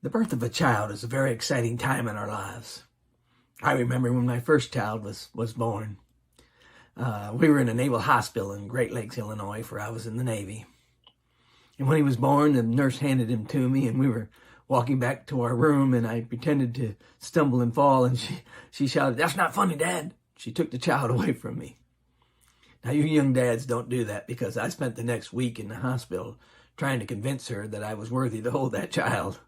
The birth of a child is a very exciting time in our lives. I remember when my first child was born. We were in a naval hospital in Great Lakes, Illinois, where I was in the Navy. And when he was born, the nurse handed him to me, and we were walking back to our room, and I pretended to stumble and fall, and she shouted, "That's not funny, Dad." She took the child away from me. Now, you young dads don't do that, because I spent the next week in the hospital trying to convince her that I was worthy to hold that child.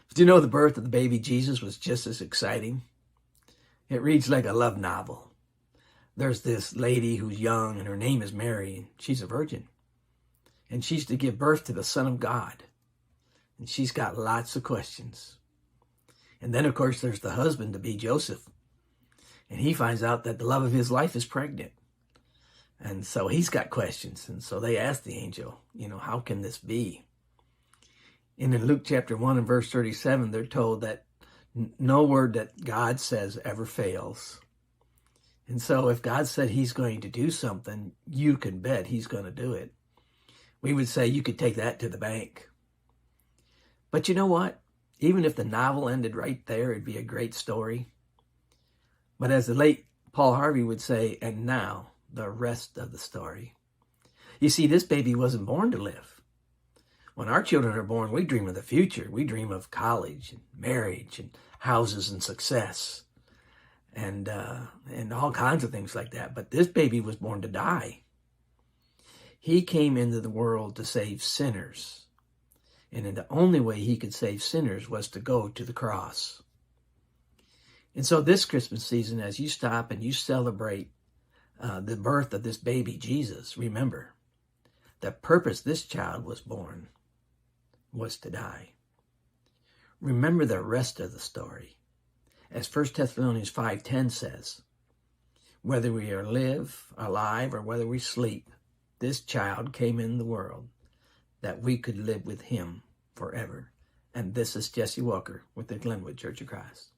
But you know, the birth of the baby Jesus was just as exciting. It reads like a love novel. There's this lady who's young, and her name is Mary, and she's a virgin. And she's to give birth to the Son of God. And she's got lots of questions. And then, of course, there's the husband-to-be, Joseph. And he finds out that the love of his life is pregnant. And so he's got questions. And so they ask the angel, how can this be? And in Luke chapter 1 and verse 37, they're told that no word that God says ever fails. And so if God said he's going to do something, you can bet he's going to do it. We would say you could take that to the bank. But you know what? Even if the novel ended right there, it'd be a great story. But as the late Paul Harvey would say, and now the rest of the story. You see, this baby wasn't born to live. When our children are born, we dream of the future. We dream of college and marriage and houses and success and all kinds of things like that. But this baby was born to die. He came into the world to save sinners. And the only way he could save sinners was to go to the cross. And so this Christmas season, as you stop and you celebrate the birth of this baby Jesus, remember, the purpose this child was born was to die. Remember the rest of the story. As 1 Thessalonians 5:10 says, whether we are alive or whether we sleep, this child came in the world that we could live with him forever. And this is Jesse Walker with the Glenwood Church of Christ.